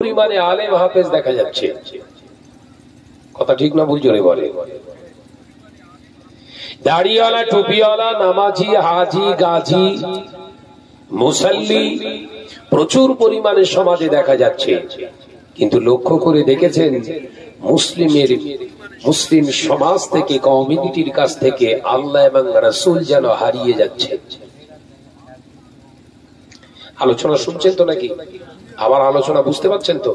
পরিমাণে আলেম হাফেজ দেখা যাচ্ছে। কথা ঠিক না ভুল জোরে বলে? দাড়িওয়ালা, টুপিওয়ালা, নামাজি, হাজি, গাজী, মুসাল্লি প্রচুর পরিমাণে সমাজে দেখা যাচ্ছে। কিন্তু লক্ষ্য করে দেখেছেন মুসলিম সমাজ থেকে, কমিউনিটির কাছ থেকে আল্লাহ এবং রাসূল যেন হারিয়ে যাচ্ছে। আলোচনা শুনছেন তো নাকি? আমার আলোচনা বুঝতে পারছেন তো?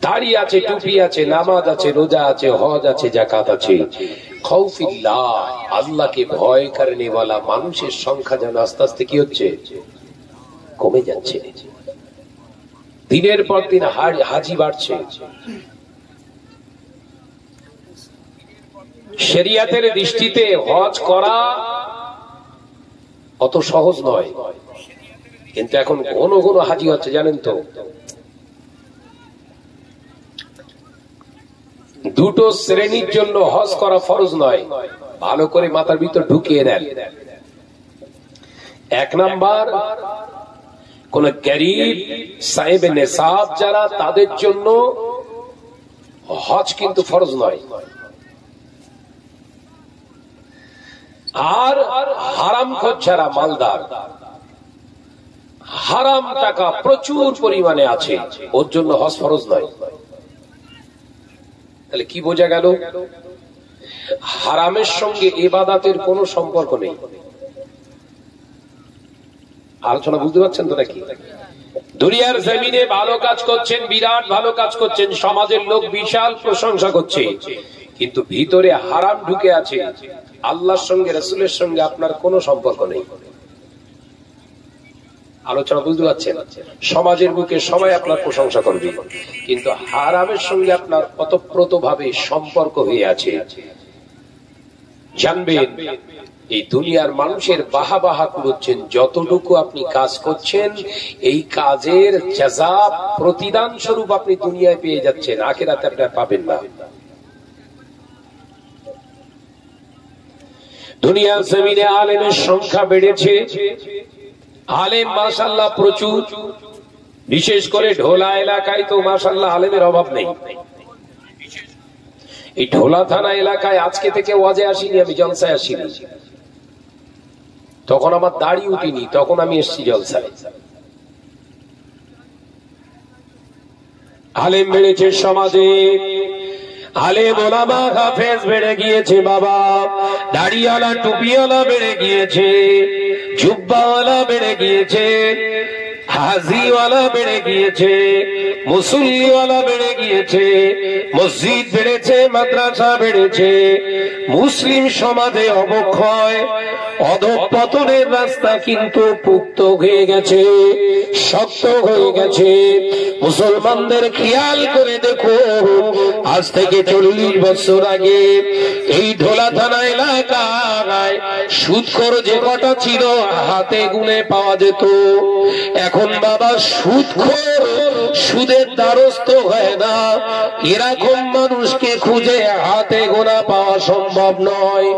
দাড়ি আছে, টুপি আছে, নামাজ আছে, রোজা আছে, হজ আছে, যাকাত আছে, খাউফিল্লাহ আল্লাহকে ভয় করনে ওয়ালা মানুষের সংখ্যা যেন আস্তে আস্তে কি হচ্ছে? কমে যাচ্ছে। দিনের পর দিন হাজি বাড়ছে। শরিয়াতের দৃষ্টিতে হজ করা অত সহজ নয়, কিন্তু এখন ঘন ঘন হাজি হচ্ছে, জানেন তো? দুটো শ্রেণীর জন্য হজ করা ফরজ নয়, ভালো করে মাথার ভিতর ঢুকিয়ে দেন। এক নাম্বার, কোন গরীব সাহেব নেশাব যারা, তাদের জন্য হজ কিন্তু ফরজ নয়। আর হারামখোর যারা মালদার, হারাম টাকা প্রচুর পরিমাণে আছে, ওর জন্য হজ ফরজ নয়। তাহলে কি বোঝা গেল? হারামের সঙ্গে ইবাদতের কোনো সম্পর্ক নেই। আলোচনা বুঝতে পারছেন তো নাকি? দুনিয়ার জমিনে ভালো কাজ করছেন, বিরাট ভালো কাজ করছেন, সমাজের লোক বিশাল প্রশংসা করছে, কিন্তু ভিতরে হারাম ঢুকে আছে। আল্লাহর সঙ্গে, রাসূলের সঙ্গে আপনার কোনো সম্পর্ক নেই। আলোচনা বুঝতে পারছেন? সমাজের বুকে সবাই আপনার প্রশংসা করবে, কিন্তু হারামের সঙ্গে আপনার ওতপ্রোত ভাবে সম্পর্ক হয়ে আছে। জানবেন, এই দুনিয়ার মানুষের বাহা করছেন, যতটুকু আপনি কাজ করছেন, এই কাজের জাযা, প্রতিদান স্বরূপ আপনি দুনিয়ায় পেয়ে যাচ্ছেন, আখিরাতে আপনি পাবেন না। দুনিয়ার জমিনে আলেমের সংখ্যা বেড়েছে, আলেম মাশাআল্লাহ প্রচুর, বিশেষ করে ঢোলা এলাকায় তো মাশাআল্লাহ আলেমের অভাব নেই। এই ঢোলা থানা এলাকায় আজকে থেকে ওয়াজে আসিনি, আমি জলসায় আসিনি, তখন আমার দাড়ি উঠিনি, তখন আমি এসেছি জলসায়। আলেম বেড়েছে সমাজে, আলেম ওলামা হাফেজ বেড়ে গিয়েছে বাবা, দাড়িওয়ালা টুপিওয়ালা বেড়ে গিয়েছে, জুব্বাওয়ালা বেড়ে গিয়েছে, হাজিওয়ালা বেড়ে গিয়েছে, মুসল্লিওয়ালা বেড়ে গিয়েছে, মসজিদ বেড়েছে, মাদ্রাসা বেড়েছে। মুসলিম সমাজে অবক্ষয়, অধঃপতনের রাস্তা কিন্তু পুক্ত হয়ে গেছে, শক্ত হয়ে গেছে। মুসলমানদের খেয়াল করে দেখো, আজ থেকে 40 বছর আগে এই ঢোলা থানা এলাকায় সুদখোর যে কটা ছিল হাতে গুনে পাওয়া যেত। এখন বাবা সুদখোর, সুদের দ্বারস্থ হয় না, এরকম মানুষকে খুঁজে হাতে গোনা পাওয়া সম্ভব নয়।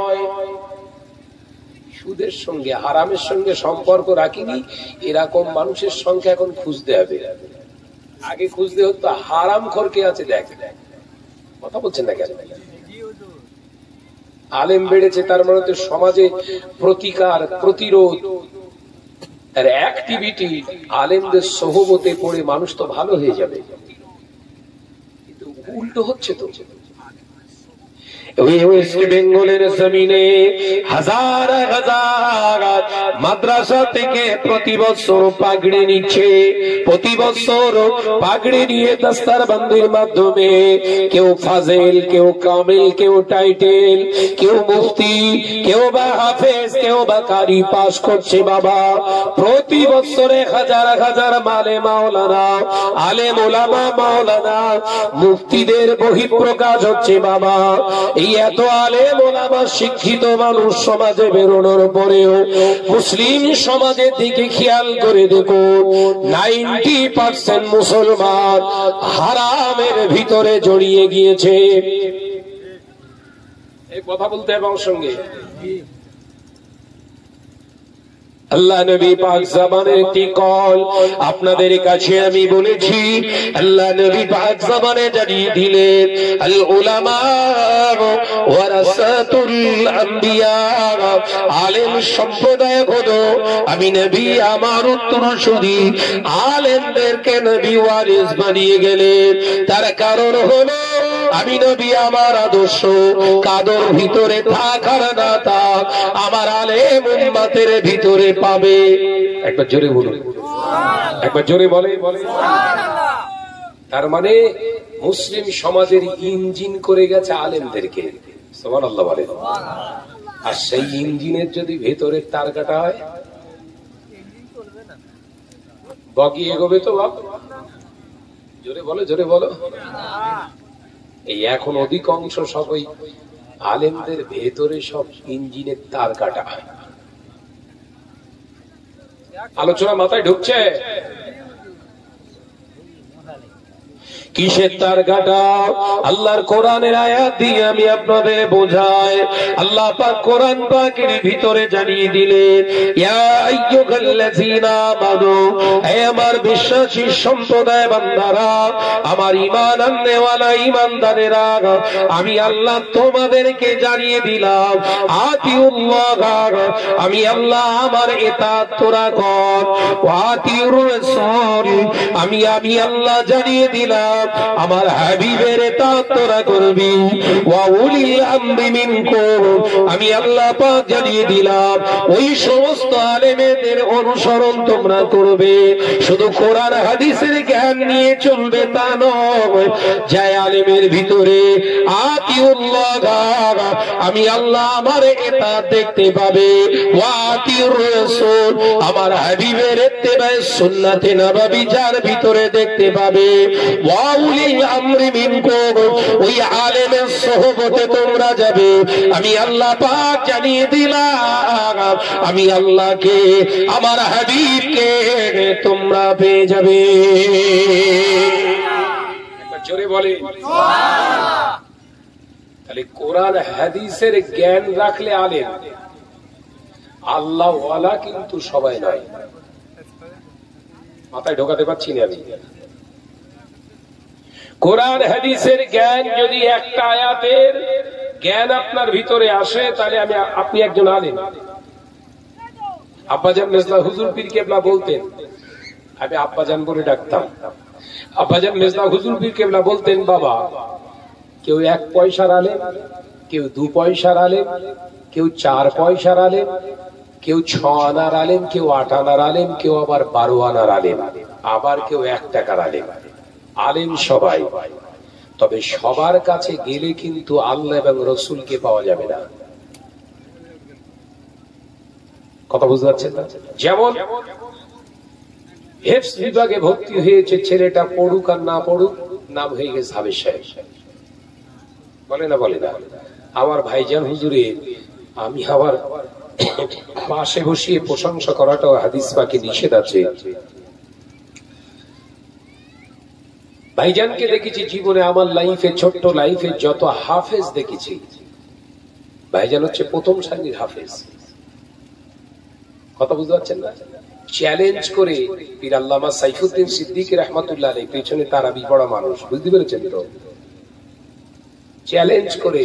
সুদের সঙ্গে, হারামের সঙ্গে সম্পর্ক রাখিনি, এরকম মানুষের সংখ্যা এখন খুঁজতে হবে। আগে খুঁজতে হতো হারাম খোরকে আছে, দেখ কথা বলছেন না কেন? আলেম বেড়েছে, তার মানে তো সমাজে প্রতিকার, প্রতিরোধ আর অ্যাক্টিভিটি, আলেমদের সোহবতে পড়ে মানুষ তো ভালো হয়ে যাবে, কিন্তু উল্টো হচ্ছে তো। ওয়েস্ট বেঙ্গলের জমিনে হাজার হাজার মাদ্রাসা থেকে প্রতি বছর পাগড়ি নিচ্ছে, প্রতি বছর পাগড়ি নিয়ে দস্তারবন্দির মাধ্যমে কেউ ফাজেল, কেউ কামিল, কেউ টাইটেল, কেউ মুফতি, কেউ বা হাফেজ, কেউ বা কারি পাস করছে বাবা। প্রতি বছরে হাজার হাজার মালে মাওলানা, আলেম ওলামা মাওলানা, মুফতিদের বহিঃপ্রকাশ হচ্ছে বাবা। এই এত আলেম ওলামা শিক্ষিত মানুষ সমাজে বেরোনোর পরেও মুসলিম সমাজের দিকে খেয়াল করে দেখো, 90% মুসলমান হারামের ভিতরে জড়িয়ে গিয়েছে। এই কথা বলতে হবে আমার সঙ্গে। আল্লাহ নবী পাক জবানের একটি কল আপনাদের কাছে আমি বলেছি। আল্লাহ নবী পাক জবানে জানিয়ে দিলেন, আল উলামা ওয়ারাসাতুল আম্বিয়া, আলেম সম্প্রদায় হলো আমি নবী আমার উত্তরসূরি। আলেমদেরকে নবী ওয়ারিস বানিয়ে গেলেন। তার কারণ হলো আমি নবী আমার আদর্শ কাদর ভিতরে থাকার না থাক আমার আলেম উম্মতের ভিতরে পাবে। একবার জোরে বলুন, একবার জোরে বলে। তার মানে মুসলিম সমাজের ইঞ্জিন করে গেছে আলেমদেরকে। সুবহানাল্লাহ বলে। আর সেই ইঞ্জিনের যদি ভেতরে তার কাটা হয় বগি এগোবে তো বাপ? জোরে বলো, জোরে বলো। এই এখন অধিকাংশ সবই আলেমদের ভেতরে সব ইঞ্জিনের তার কাটা। আলোচনা মাথায় ঢুকছে? কিসের তার কাটা? আল্লাহর কোরআনের আয়াত দিয়ে আমি আপনাদের বোঝাই। আল্লাহ পাক কোরআন পাকের ভিতরে জানিয়ে দিলেন, ইয়া আইয়ুহাল্লাযীনা আমানু, হে আমার বিশ্বাসী সম্প্রদায় বান্দারা, আমার ঈমান আননেওয়ালা ঈমানদারেরা, আমি আল্লাহ তোমাদেরকে জানিয়ে দিলাম, আতিউল্লাহ, আমি আল্লাহ আমার ইতাআত তোরা কর, ওয়া আতিউর রাসূল, আমি আল্লাহ জানিয়ে দিলাম আমার হাবিবের ইতাআত তোরা করবি, ওয়া উলিল আমরি মিনকুম, আমি আল্লাহ পাক জানিয়ে দিলাম ওই সমস্ত আলেমদের অনুসরণ তোমরা করবে। শুধু কোরআন হাদিসের জ্ঞান নিয়ে চলবে তা নয়, যে আলেমের ভিতরে আতিউল্লাহ, আমি আল্লাহ আমার ইতাআত দেখতে পাবে, ওয়া আতিউর রাসূল, আমার হাবিবের ইত্তেবায়ে সুন্নাতে নববী যার ভিতরে দেখতে পাবে, ওয়া উলিল আমরি মিনকুম, ওই আলেমের সোহবতে তোমরা যাবে। আমি আল্লাহ পাক জানিয়ে দিলাম আমি আল্লাহকে আমার হাবিবকে তোমরা পেয়ে যাবে। একবার জোরে বলে সুবহানাল্লাহ। তাহলে কোরআন হাদিসের জ্ঞান রাখলে আলেম, আল্লাহ ওয়ালা কিন্তু সবাই নয়। মাথায় ঢোকাতে পারছি না আমি। কোরআন হাদিসের জ্ঞান যদি একটা আয়াতের জ্ঞান আপনার ভিতরে আসে তাহলে আপনি একজন আলেম। আব্বাজান মেজলা হুজুর পীর কেবলা বলতেন, আমি আব্বাজান বলে ডাকতাম, আব্বাজান মেজলা হুজুর পীর কেবলা বলতেন, বাবা কেউ 1 পয়সার আলেম, কেউ 2 পয়সার আলেম, কেউ 4 পয়সার আলেম, কেউ 6 আনার আলেম, কেউ 8 আনার আলেম, কেউ আবার 12 আনার আলেম, আবার কেউ 1 টাকার আলেম। আলেম সবাই, তবে সবার কাছে গেলে কিন্তু আল্লাহ এবং রসুলকে পাওয়া যাবে না। কথা বুঝতে পারছেন? যেমন হেফজ বিভাগে ভর্তি হয়েছে ছেলেটা, পড়ুক আর না পড়ুক, নাম হয়ে গেছে হাফেজ সাহেব। বলে না? বলে না? আমার ভাইজান হুজুরের আমি আবার পাশে বসিয়ে প্রশংসা করাটাও হাদিস পাকে নিষেধ আছে। ভাইজানকে দেখেছি জীবনে, আমার লাইফে, ছোট্ট লাইফে যত হাফেজ দেখেছি, ভাইজান হচ্ছে প্রথম সারির হাফেজ। কথা বুঝতে পারছেন না? চ্যালেঞ্জ করে পীর আল্লামা সাইফুদ্দিন সিদ্দিকী রাহমাতুল্লাহ আলাইহি, পেছনে তারাবি পড়া মানুষ, বুঝতে পেরেছেন তো? চ্যালেঞ্জ করে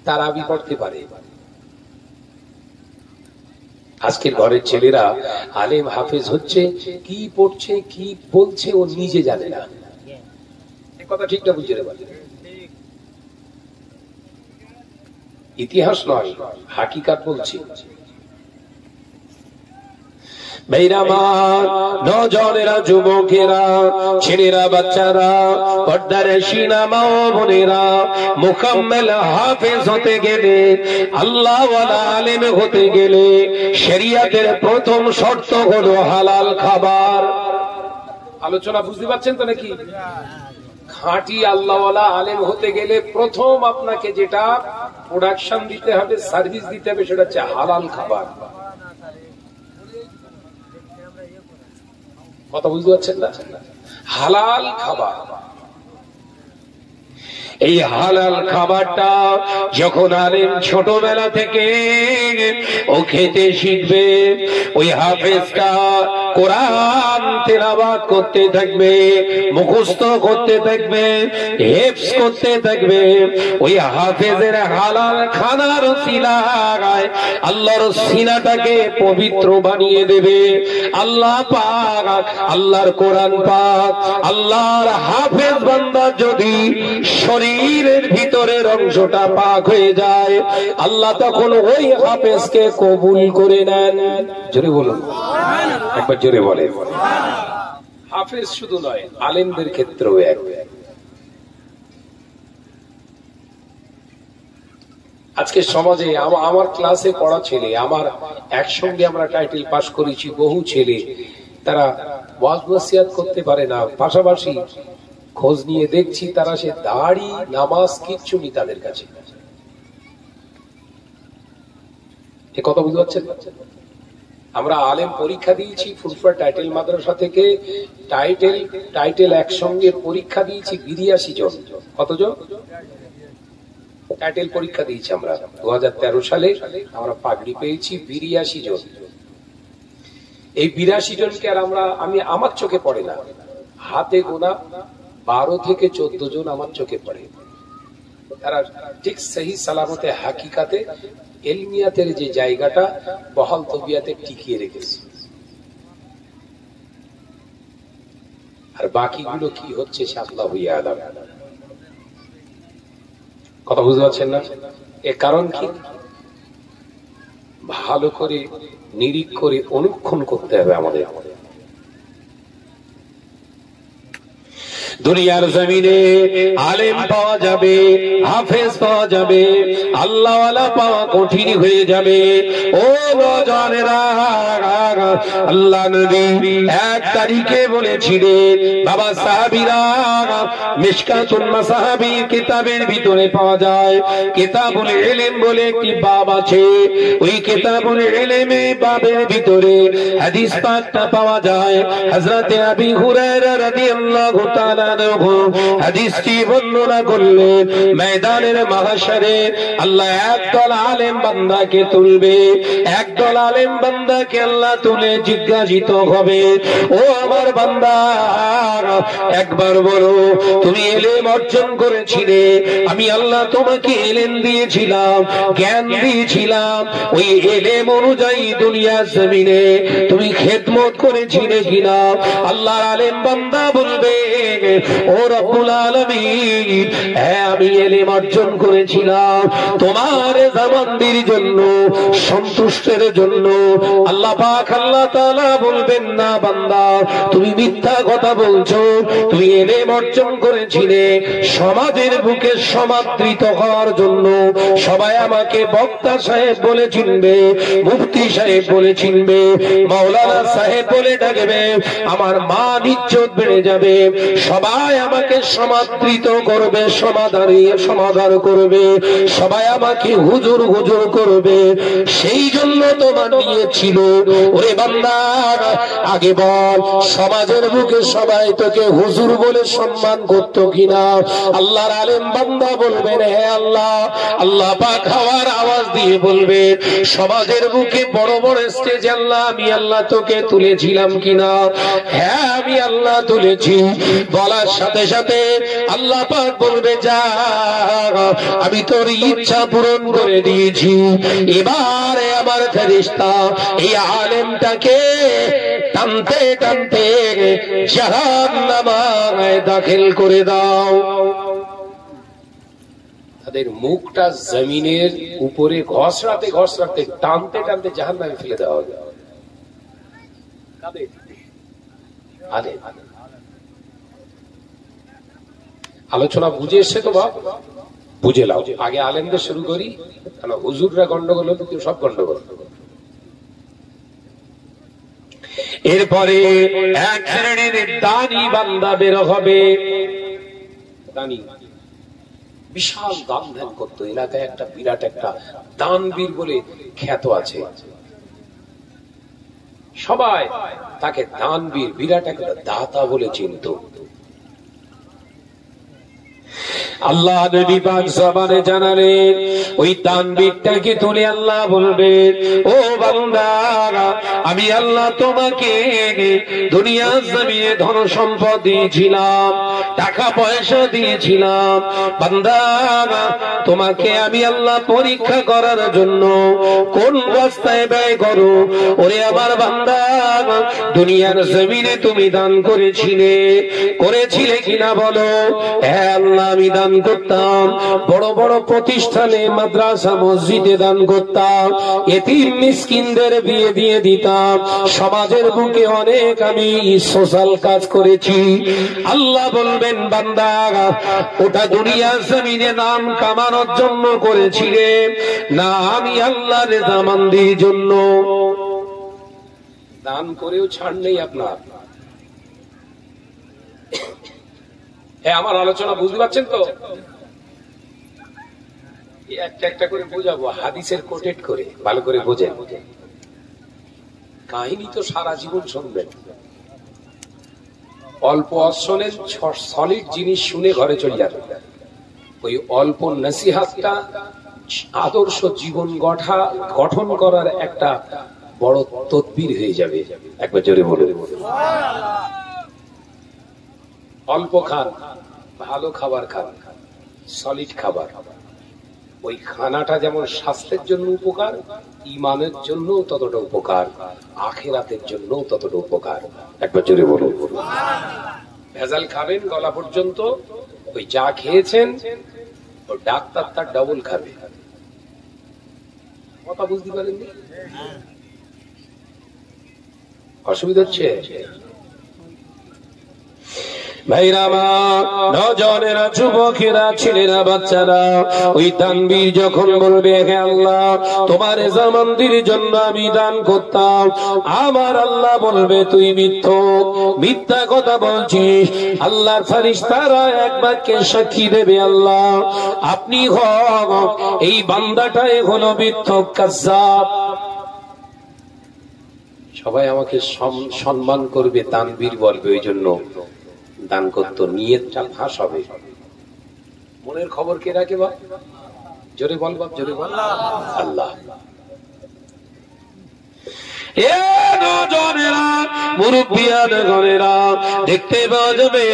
তারাবি পড়তে পারে। আজকের ঘরের ছেলেরা আলেম হাফেজ হচ্ছে, কি পড়ছে কি বলছে ও নিজে জানে না। কথা ঠিক না? বুঝতে পারছেন? ইতিহাস নয়, হাকিকাত বলছি। নজনেরা, যুবকেরা, ছেলেরা, বাচ্চারা, পর্দার শিনা মা ও বোনেরা, মুকাম্মেল হাফেজ হতে গেলে, আল্লাহ ওয়ালা আলেম হতে গেলে শরিয়াতের প্রথম শর্ত হলো হালাল খাবার। আলোচনা বুঝতে পারছেন তো নাকি? খাঁটি আল্লাহওয়ালা আলেম হতে গেলে প্রথম আপনাকে যেটা প্রোডাকশন দিতে হবে, সার্ভিস দিতে হবে, সেটা হচ্ছে হালাল খাবার। কথা বুঝতে পারছেন না? হালাল খাবার। এই হালাল খাবারটা যখন আলেম ছোটবেলা থেকে ও খেতে শিখবে, ওই হাফেজটা কোরআন তেলাওয়াত করতে থাকবে, মুখস্থ করতে থাকবে, হেফজ করতে থাকবে। ওই হাফেজের হালাল খানার সিলায় আল্লাহর সিনাটাকে পবিত্র বানিয়ে দেবে আল্লাহ পাক। আল্লাহর কোরআন পাক, আল্লাহর হাফেজ বান্দা যদি শরীরের ভিতরের অংশটা পাক হয়ে যায়, আল্লাহ তখন ওই হাফেজকে কবুল করে নেন। জোরে বলুন, একবার জোরে বলে। হাফেজ শুধু নয়, আলেমদের ক্ষেত্রেও এক। আজকে সমাজে আমার ক্লাসে পড়া ছেলে, আমার একসঙ্গে আমরা টাইটেল পাস করেছি, বহু ছেলে তারা ওয়াজ নসিহত করতে পারে না, পাশাপাশি খোঁজ নিয়ে দেখছি তারা সে দাড়ি নামাজ কিচ্ছু নেই তাদের কাছে। এ কথা বুঝতে পারছেন? আমরা আলেম পরীক্ষা দিয়েছি ফুলফুরা টাইটেল মাদ্রাসা থেকে, টাইটেল একসঙ্গে পরীক্ষা দিয়েছি 82 জন। কতজন টাইটেল পরীক্ষা দিয়েছি আমরা? 2013 সালে আমরা পাগড়ি পেয়েছি 82 জন। এই 82 জনকে আর আমি আমার চোখে পড়ে না, হাতে গোনা 12 থেকে 14 জন আমার চোখে পড়ে। তারা ঠিক সহি সালামতে হাকিকাতে এলমিয়াতের যে জায়গাটা বহাল তবিয়াতে টিকিয়ে রেখেছে। আর বাকিগুলো কি হচ্ছে সে আল্লাহু আ'লাম। কথা বুঝতে পারছেন না? এর কারণ কি? ভালো করে নিরীক্ষ করে অনুক্ষণ করতে হবে আমাদের। দুনিয়ার জমিনে আলেম পাওয়া যাবে, হাফেজ পাওয়া যাবে, আল্লাহওয়ালা পাওয়া কঠিন হয়ে যাবে। ও নওজওয়ানেরা, আল্লাহ নবী 1 তারিখে বলেছিলেন, বাবা সাহাবীরা, মিশকাতুন মাসাহাবীর কিতাবের ভিতরে পাওয়া যায়, কিতাবুল ইলম বলে একটি বাব আছে। ওই কিতাবুল ইলমে বাবের ভিতরে হাদিস পাকটা পাওয়া যায়। হযরত আবী হুরায়রা রাদিয়াল্লাহু তাআলা হাদিসটি বর্ণনা করলেন, ময়দানের মাহশরে আল্লাহ একদল আলেম বান্দাকে তুলবে, একদল আলেম বান্দাকে আল্লাহ তুলে জিজ্ঞাসিত হবে, ও আমার বান্দা, একবার বলো তুমি ইলম অর্জন করেছিলে, আমি আল্লাহ তোমাকে ইলম দিয়েছিলাম, জ্ঞান দিয়েছিলাম, ওই ইলম অনুযায়ী দুনিয়ার জমিনে তুমি খেদমত করেছিলে কিনা? আল্লাহর আলেম বান্দা বলবে, ও রব্বুল আলামিন, হ্যাঁ আমি ইলম অর্জন করেছিলাম তোমার জামানদের জন্য, সন্তুষ্টের জন্য। আল্লাহ পাক আল্লাহ তাআলা বলবেন, না বান্দা, তুমি মিথ্যা কথা বলছো, তুমি ইলম অর্জন করেছিলে সমাজের বুকে সমাদৃত হওয়ার জন্য। সবাই আমাকে বক্তা সাহেব বলে চিনবে, মুফতি সাহেব বলে চিনবে, মাওলানা সাহেব বলে ডাকবে, আমার মান ইজ্জত বেড়ে যাবে, সবাই আমাকে সমাদৃত করবে, সমাদর করবে, সবাই আমাকে হুজুর হুজুর করবে। সেই জন্য তোমার নিয়েছিল। ওরে বান্দা, আগে বল, সমাজের বুকে সবাই তোকে হুজুর বলে সম্মান করত কিনা? আল্লাহর আলেম বান্দা বলবেন, হে আল্লাহ। আল্লাহ পাক হওয়ার আওয়াজ দিয়ে বলবে, সমাজের বুকে বড় বড় স্টেজে আল্লাহ আমি আল্লাহ তোকে তুলেছিলাম কিনা? হ্যাঁ আমি আল্লাহ তুলেছি। বলার সাথে সাথে আল্লাহ পাক বলবে, যা, আমি তোর ইচ্ছা পূরণ করে দিয়েছি। এবারে আমার ফেরেশতা এই আলেমটাকে টানতে টানতে জাহান্নামে দাখিল করে দাও। তাদের মুখটা জমিনের উপরে ঘষড়াতে ঘষড়াতে টানতে টানতে জাহান্নামে ফেলে দেওয়া হবে। আলোচনা বুঝে এসছে তো বাপ? বুঝে লাও। আগে আলেমদের শুরু করি, কারণ হুজুররা গন্ডগোল হতো, সব গন্ডগোল। এরপরে এক শ্রেণীর দানি বান্দা বের হবে। দানি বিশাল দান ধ্যান করতো, এলাকায় একটা বিরাট একটা দানবীর বলে খ্যাত আছে, সবাই তাকে দানবীর, বিরাট একটা দাতা বলে চিনত। আল্লাহ নবী পাক জবানে জানালেন, ওই তানবীরটাকে তুলে আল্লাহ বলবেন, ও বান্দা, আমি আল্লাহ তোমাকে দুনিয়ার জমিনে ধন সম্পদ দিয়েছিলাম, টাকা পয়সা দিয়েছিলাম, বান্দা তোমাকে আমি আল্লাহ পরীক্ষা করার জন্য কোন রাস্তায় ব্যয় করো। ওরে আমার বান্দা, দুনিয়ার জমিনে তুমি দান করেছিলে কিনা বলো? হ্যাঁ আল্লাহ, আমি দান করতাম, বড় বড় প্রতিষ্ঠানে, মাদ্রাসা, মসজিদে দান করতাম, এতিম মিসকিনদের বিয়ে দিয়ে দিতাম, সমাজের বুকে অনেক আমি সোশ্যাল কাজ করেছি। আল্লাহ বলবেন, বান্দা ওটা দুনিয়ার জমিনে নাম কামানোর জন্য করেছিলে না আমি আল্লাহর রেজামন্দির জন্য? দান করেও ছাড় নেই আপনার। হ্যাঁ, আমার আলোচনা বুঝতে পারছেন তো? একটা একটা করে বোঝাবো, হাদিসের কোটেট করে ভালো করে বোঝেন। কাহিনী তো সারা জীবন শুনবেন, অল্প শোনেন, সলিড জিনিস শুনে ঘরে চলে যাবেন। ওই অল্প নসিহতটা আদর্শ জীবন গঠন করার একটা বড় তদবির হয়ে যাবে। একবার জোরে বলে, অল্প খান, ভালো খাবার খান, সলিড খাবার। ওই খানাটা যেমন স্বাস্থ্যের জন্য উপকার, ইমানের জন্য ততটা উপকার, আখিরাতের জন্য ততটা উপকার। একবার জোরে বলুন। ভেজাল খাবেন গলা পর্যন্ত, ওই যা খেয়েছেন ও ডাক্তার তার ডবল খাবে। কথা বুঝতে পারেননি? অসুবিধা হচ্ছে? ভাইরা আমার, নজনেরা, যুবকেরা, ছেলেরা, বাচ্চারা, ওই তানবীর যখন বলবে, হে আল্লাহ তোমার রেজামন্দির জন্য আমি দান করতাম, আমার আল্লাহ বলবে, তুই মিথ্যা কথা বলছিস। আল্লাহর ফেরেশতারা এক বাক্যে সাক্ষী দেবে, আল্লাহ আপনি হক, এই বান্দাটাই হলো মিথ্যক, কায্যাব। সবাই আমাকে সম্মান করবে, তানবীর বলবে, ওই জন্য দান করত, নিয়তটা ফাঁস হবে। মনের খবর কে রাখে বাপ? জোরে বল বাপ, জোরে বল। আল্লাহ। মুরব্বিয়ানেরা দেখতে পাওয়া যাবে,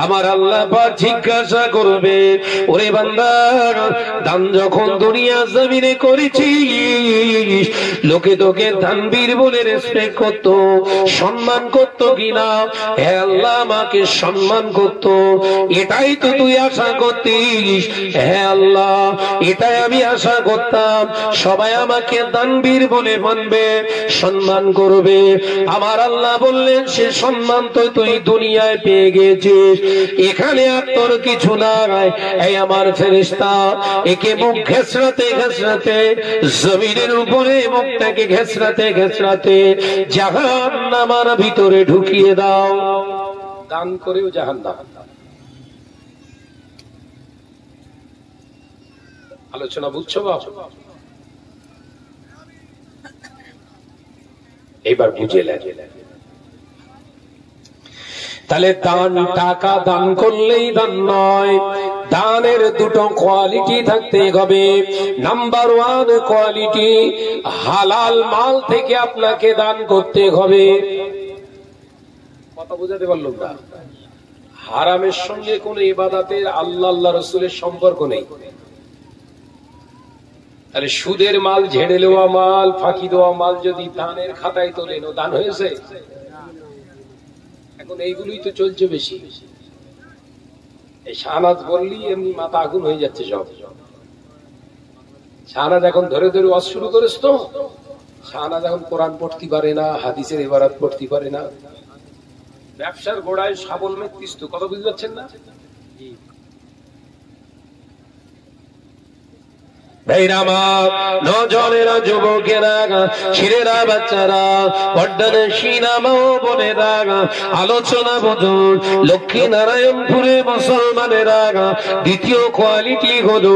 আমার আল্লাহ পাক জিজ্ঞাসা করবে, ওরে বান্দা, দান যখন দুনিয়া জমিনে করেছিস, লোকে তোকে তানবীর বলে রেসপেক্ট করত, সম্মান করত কিনা? হে আল্লাহ, আমাকে সম্মান করত। এটাই তো তুই আশা করতিস? হে আল্লাহ, এটাই আমি আশা করতাম, সবাই আমাকে তানবীর বলে মানবে, সম্মান করবে। আমার আল্লাহ বললেন, সে সম্মান তো তুই দুনিয়ায় পেয়ে গেছিস, এখানে আর তোর কিছু নাই। এই আমার ফেরেশতা, একে মুখ ঘেঁষড়াতে ঘেঁষড়াতে, জমিনের উপরে মুখটাকে ঘেঁষড়াতে জাহান্নামের ভিতরে ঢুকিয়ে দাও। দান করেও জাহান্নাম। আলোচনা বুঝছো বাবা? এবার বুঝে লাগে। তাহলে দান, টাকা দান করলেই দান নয়, দানের দুটো কোয়ালিটি থাকতে হবে। নাম্বার 1 কোয়ালিটি, হালাল মাল থেকে আপনাকে দান করতে হবে। কথা বুঝাতে পারলাম না? হারামের সঙ্গে কোন ইবাদতের, আল্লাহ রাসূলের সম্পর্ক নেই। তাহলে সুদের মাল, ঝেড়ে নেওয়া মাল, ফাঁকি দেওয়া মাল যদি দানের খাতায় তোলেন, ও দান হয়েছে? এখন এইগুলোই তো চলছে বেশি। এই শাহনাজ বললি এমনি মাথা আগুন হয়ে যাচ্ছে সব। শাহনাজ এখন ধরে ধরে ওয়াজ শুরু করেছ তো, শাহনাজ এখন কোরআন পড়তে পারে না, হাদিসের ইবারত পড়তে পারে না, ব্যবসার গোড়ায় শাবল মেতিস। তো কথা বুঝতে পারছেন না? ভাইরামা নজনেরা যুবকেরা ছেলেরা বাচ্চারা পর্দানে সিনামা বোনেরা আলোচনা বুঝুন লক্ষ্মী নারায়ণপুরে মুসলমানেরা দ্বিতীয় কোয়ালিটি হলো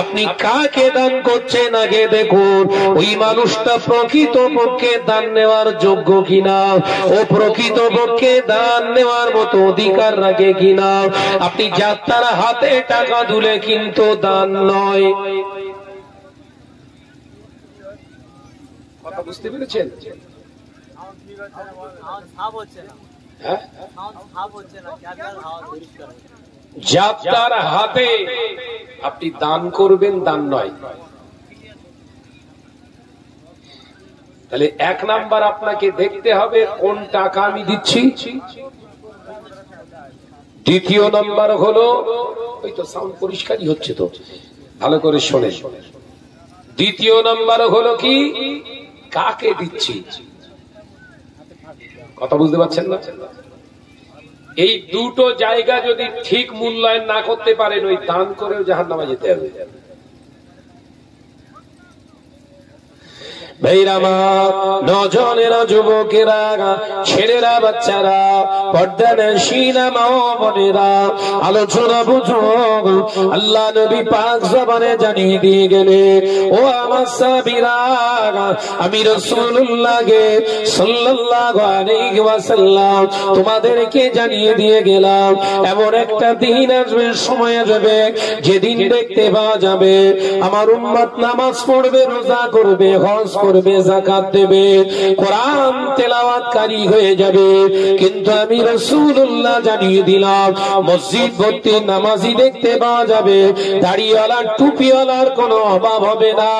আপনি কাকে দান করছেন আগে দেখুন ওই মানুষটা প্রকৃত পক্ষে দান নেওয়ার যোগ্য কিনা ও প্রকৃত পক্ষে দান নেওয়ার মতো অধিকার রাখে কিনা আপনি যাত্রার হাতে টাকা তুলে কিন্তু দান নয় কথা বুঝতে পেরেছেন যাত্রার হাতে আপনি দান করবেন দান নয় তাহলে এক নাম্বার আপনাকে দেখতে হবে কোন টাকা আমি দিচ্ছি দ্বিতীয় নাম্বার হলো ওই তো সাউন্ড পরিষ্কারই হচ্ছে তো ভালো করে শোনে দ্বিতীয় নাম্বার হলো কি কাকে দিচ্ছি কথা বুঝতে পারছেন না এই দুটো জায়গা যদি ঠিক মূল্যায়ন না করতে পারেন ওই দান করেও জাহান্নামে যেতে হবে ভাইরামা নজনেরা যুবকেরা ছেলেরা বাচ্চারা পর্দানে সিনামা বোনেরা আলোচনা বুঝুন আল্লাহ নবী পাক জবানে জানিয়ে দিয়ে গেলে ও আমার সাহাবীরা আমি রাসূলুল্লাহকে সাল্লাল্লাহু আলাইহি ওয়াসাল্লাম তোমাদেরকে জানিয়ে দিয়ে গেলাম এমন একটা দিন আসবে সময় আসবে যেদিন দেখতে পাওয়া যাবে আমার উম্মত নামাজ পড়বে রোজা করবে হজ করবে যাকাত দেবে কোরআন তেলাওয়াতকারী হয়ে যাবে কিন্তু আমি রাসূলুল্লাহ জানিয়ে দিলাম মসজিদ ভর্তি নামাজি দেখতে পাওয়া যাবে দাড়িওয়ালা টুপিওয়ালার কোনো অভাব হবে না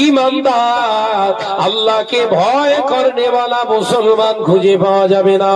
ঈমানদার আল্লাহকে ভয় করনেওয়ালা মুসলমান খুঁজে পাওয়া যাবে না